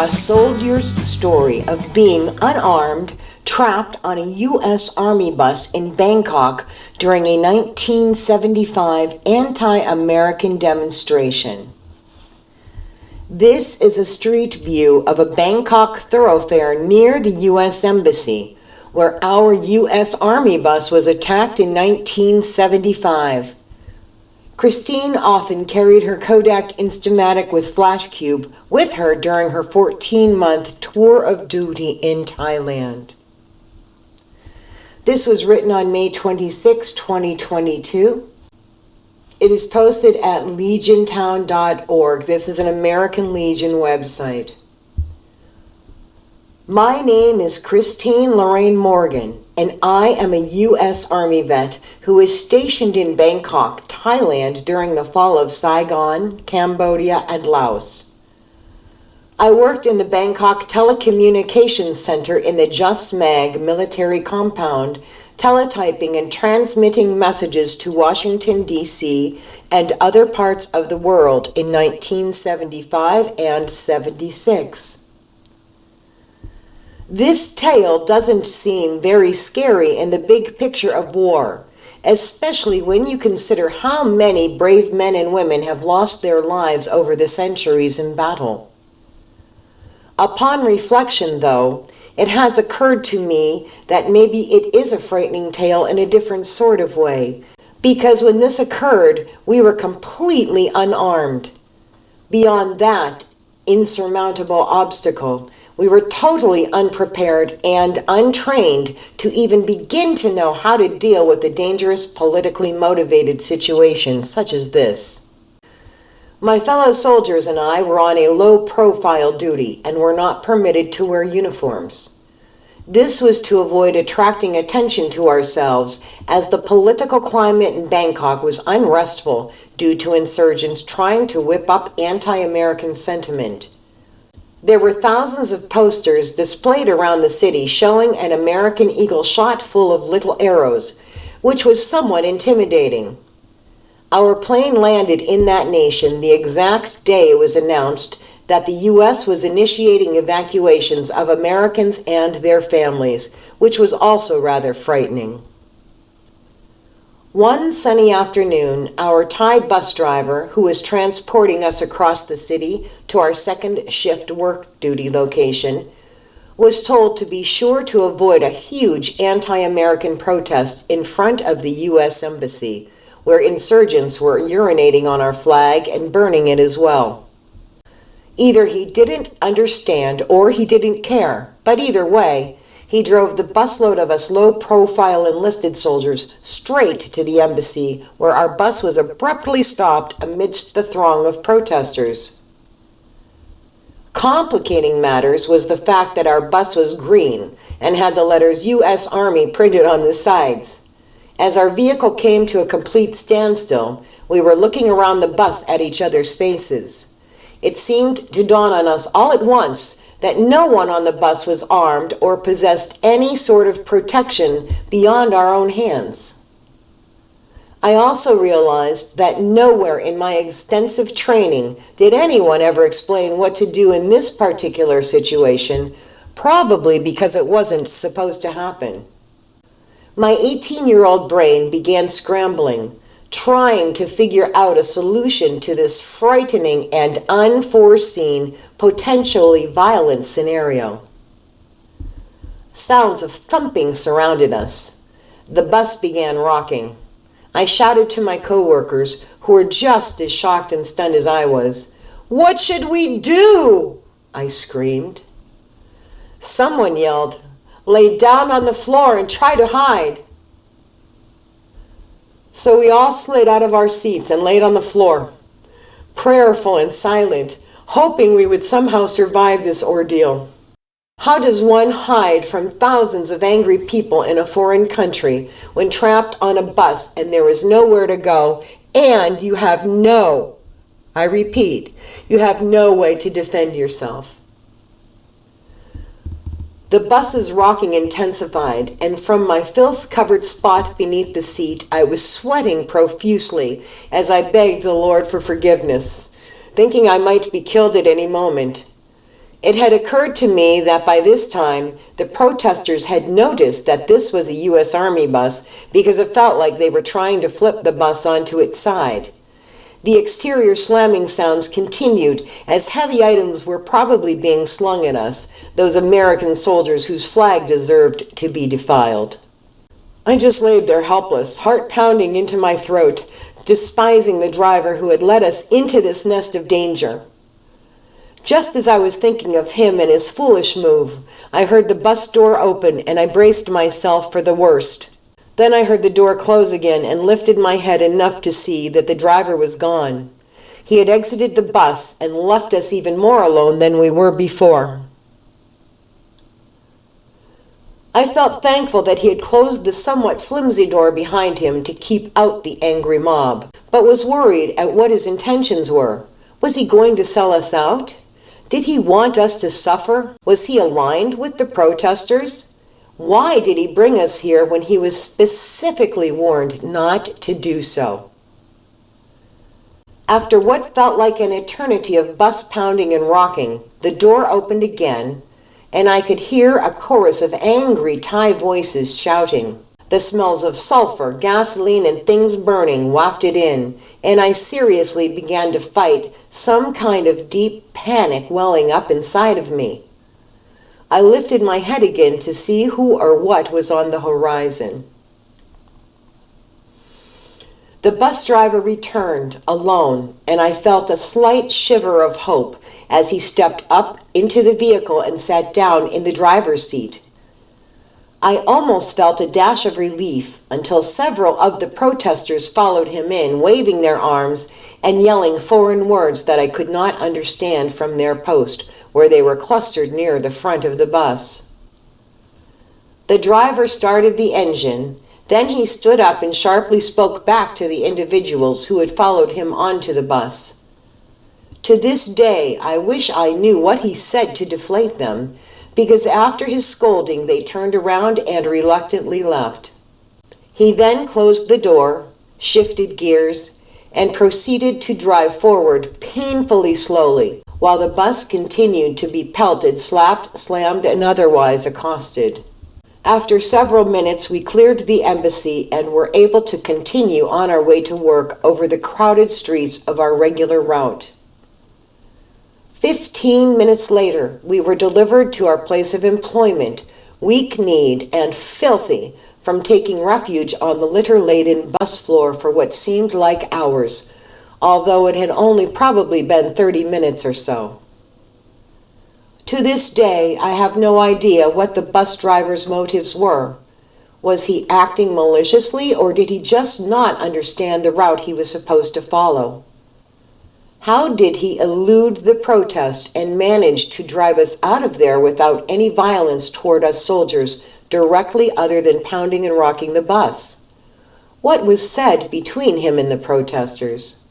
a soldier's story of being unarmed, trapped on a U.S. Army bus in Bangkok during a 1975 anti-American demonstration. This is a street view of a Bangkok thoroughfare near the U.S. Embassy, where our U.S. Army bus was attacked in 1975. Christine often carried her Kodak Instamatic with Flash Cube with her during her 14-month tour of duty in Thailand. This was written on May 26, 2022. It is posted at legiontown.org. This is an American Legion website. My name is Christine Lorraine Morgan, and I am a U.S. Army vet who was stationed in Bangkok, Thailand during the fall of Saigon, Cambodia, and Laos. I worked in the Bangkok Telecommunications Center in the JustMag military compound, teletyping and transmitting messages to Washington, D.C. and other parts of the world in 1975 and 76. This tale doesn't seem very scary in the big picture of war, especially when you consider how many brave men and women have lost their lives over the centuries in battle. Upon reflection, though, it has occurred to me that maybe it is a frightening tale in a different sort of way, because when this occurred, we were completely unarmed. Beyond that insurmountable obstacle, we were totally unprepared and untrained to even begin to know how to deal with a dangerous, politically motivated situation such as this. My fellow soldiers and I were on a low-profile duty and were not permitted to wear uniforms. This was to avoid attracting attention to ourselves, as the political climate in Bangkok was unrestful due to insurgents trying to whip up anti-American sentiment. There were thousands of posters displayed around the city showing an American eagle shot full of little arrows, which was somewhat intimidating. Our plane landed in that nation the exact day it was announced that the U.S. was initiating evacuations of Americans and their families, which was also rather frightening. One sunny afternoon, our Thai bus driver, who was transporting us across the city to our second shift work duty location, was told to be sure to avoid a huge anti-American protest in front of the U.S. Embassy, where insurgents were urinating on our flag and burning it as well. Either he didn't understand or he didn't care, but either way, he drove the busload of us low-profile enlisted soldiers straight to the embassy, where our bus was abruptly stopped amidst the throng of protesters. Complicating matters was the fact that our bus was green and had the letters U.S. Army printed on the sides. As our vehicle came to a complete standstill, we were looking around the bus at each other's faces. It seemed to dawn on us all at once that no one on the bus was armed or possessed any sort of protection beyond our own hands. I also realized that nowhere in my extensive training did anyone ever explain what to do in this particular situation, probably because it wasn't supposed to happen. My 18-year-old brain began scrambling, trying to figure out a solution to this frightening and unforeseen, potentially violent scenario. Sounds of thumping surrounded us. The bus began rocking. I shouted to my coworkers, who were just as shocked and stunned as I was. "What should we do?" I screamed. Someone yelled, "Lay down on the floor and try to hide." So we all slid out of our seats and laid on the floor, prayerful and silent, hoping we would somehow survive this ordeal. How does one hide from thousands of angry people in a foreign country when trapped on a bus and there is nowhere to go, and you have I repeat, you have no way to defend yourself? The bus's rocking intensified, and from my filth-covered spot beneath the seat, I was sweating profusely as I begged the Lord for forgiveness, thinking I might be killed at any moment. It had occurred to me that by this time, the protesters had noticed that this was a U.S. Army bus because it felt like they were trying to flip the bus onto its side. The exterior slamming sounds continued as heavy items were probably being slung at us, those American soldiers whose flag deserved to be defiled. I just laid there helpless, heart pounding into my throat, despising the driver who had led us into this nest of danger. Just as I was thinking of him and his foolish move, I heard the bus door open and I braced myself for the worst. Then I heard the door close again and lifted my head enough to see that the driver was gone. He had exited the bus and left us even more alone than we were before. I felt thankful that he had closed the somewhat flimsy door behind him to keep out the angry mob, but was worried at what his intentions were. Was he going to sell us out? Did he want us to suffer? Was he aligned with the protesters? Why did he bring us here when he was specifically warned not to do so? After what felt like an eternity of bus pounding and rocking, the door opened again, and I could hear a chorus of angry Thai voices shouting. The smells of sulfur, gasoline, and things burning wafted in, and I seriously began to fight some kind of deep panic welling up inside of me. I lifted my head again to see who or what was on the horizon. The bus driver returned, alone, and I felt a slight shiver of hope as he stepped up into the vehicle and sat down in the driver's seat. I almost felt a dash of relief until several of the protesters followed him in, waving their arms and yelling foreign words that I could not understand from their post, where they were clustered near the front of the bus. The driver started the engine, then he stood up and sharply spoke back to the individuals who had followed him onto the bus. To this day, I wish I knew what he said to deflate them, because after his scolding, they turned around and reluctantly left. He then closed the door, shifted gears, and proceeded to drive forward painfully slowly, while the bus continued to be pelted, slapped, slammed, and otherwise accosted. After several minutes, we cleared the embassy and were able to continue on our way to work over the crowded streets of our regular route. 15 minutes later, we were delivered to our place of employment, weak-kneed and filthy from taking refuge on the litter-laden bus floor for what seemed like hours, although it had only probably been 30 minutes or so. To this day, I have no idea what the bus driver's motives were. Was he acting maliciously, or did he just not understand the route he was supposed to follow? How did he elude the protest and manage to drive us out of there without any violence toward us soldiers directly other than pounding and rocking the bus? What was said between him and the protesters?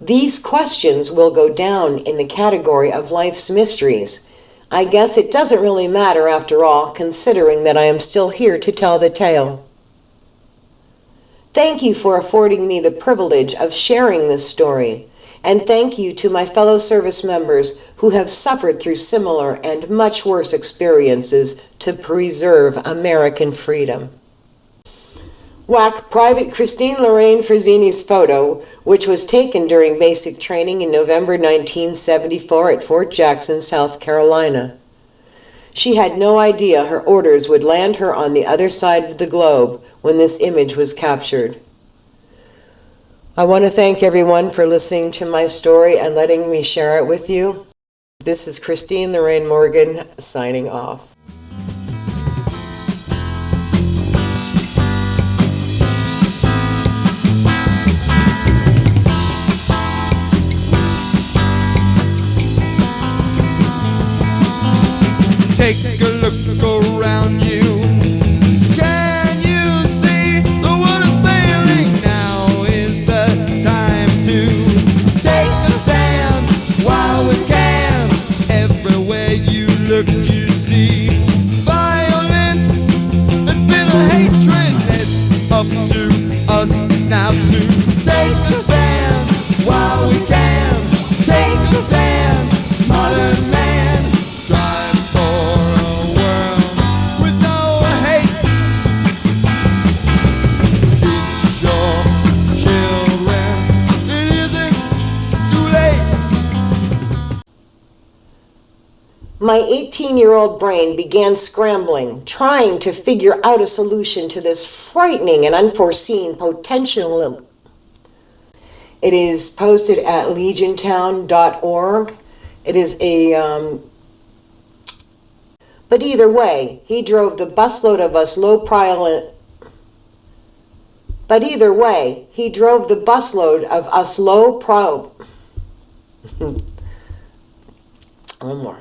These questions will go down in the category of life's mysteries. I guess it doesn't really matter after all, considering that I am still here to tell the tale. Thank you for affording me the privilege of sharing this story. And thank you to my fellow service members who have suffered through similar and much worse experiences to preserve American freedom. Whack Private Christine Lorraine Frazzini's photo, which was taken during basic training in November 1974 at Fort Jackson, South Carolina. She had no idea her orders would land her on the other side of the globe when this image was captured. I want to thank everyone for listening to my story and letting me share it with you. This is Christine Lorraine Morgan signing off. Take a look around you. Can you see the world is failing? Now is the time to take a stand while we can. Everywhere you look, you see violence and bitter hatred. It's up to us now to take a stand while we can. Take a stand, modern man. My 18-year-old brain began scrambling, trying to figure out a solution to this frightening and unforeseen potential. It is posted at legiontown.org. It is but either way, he drove the busload of us low-profile. But either way, he drove the busload of us low-pro. One more.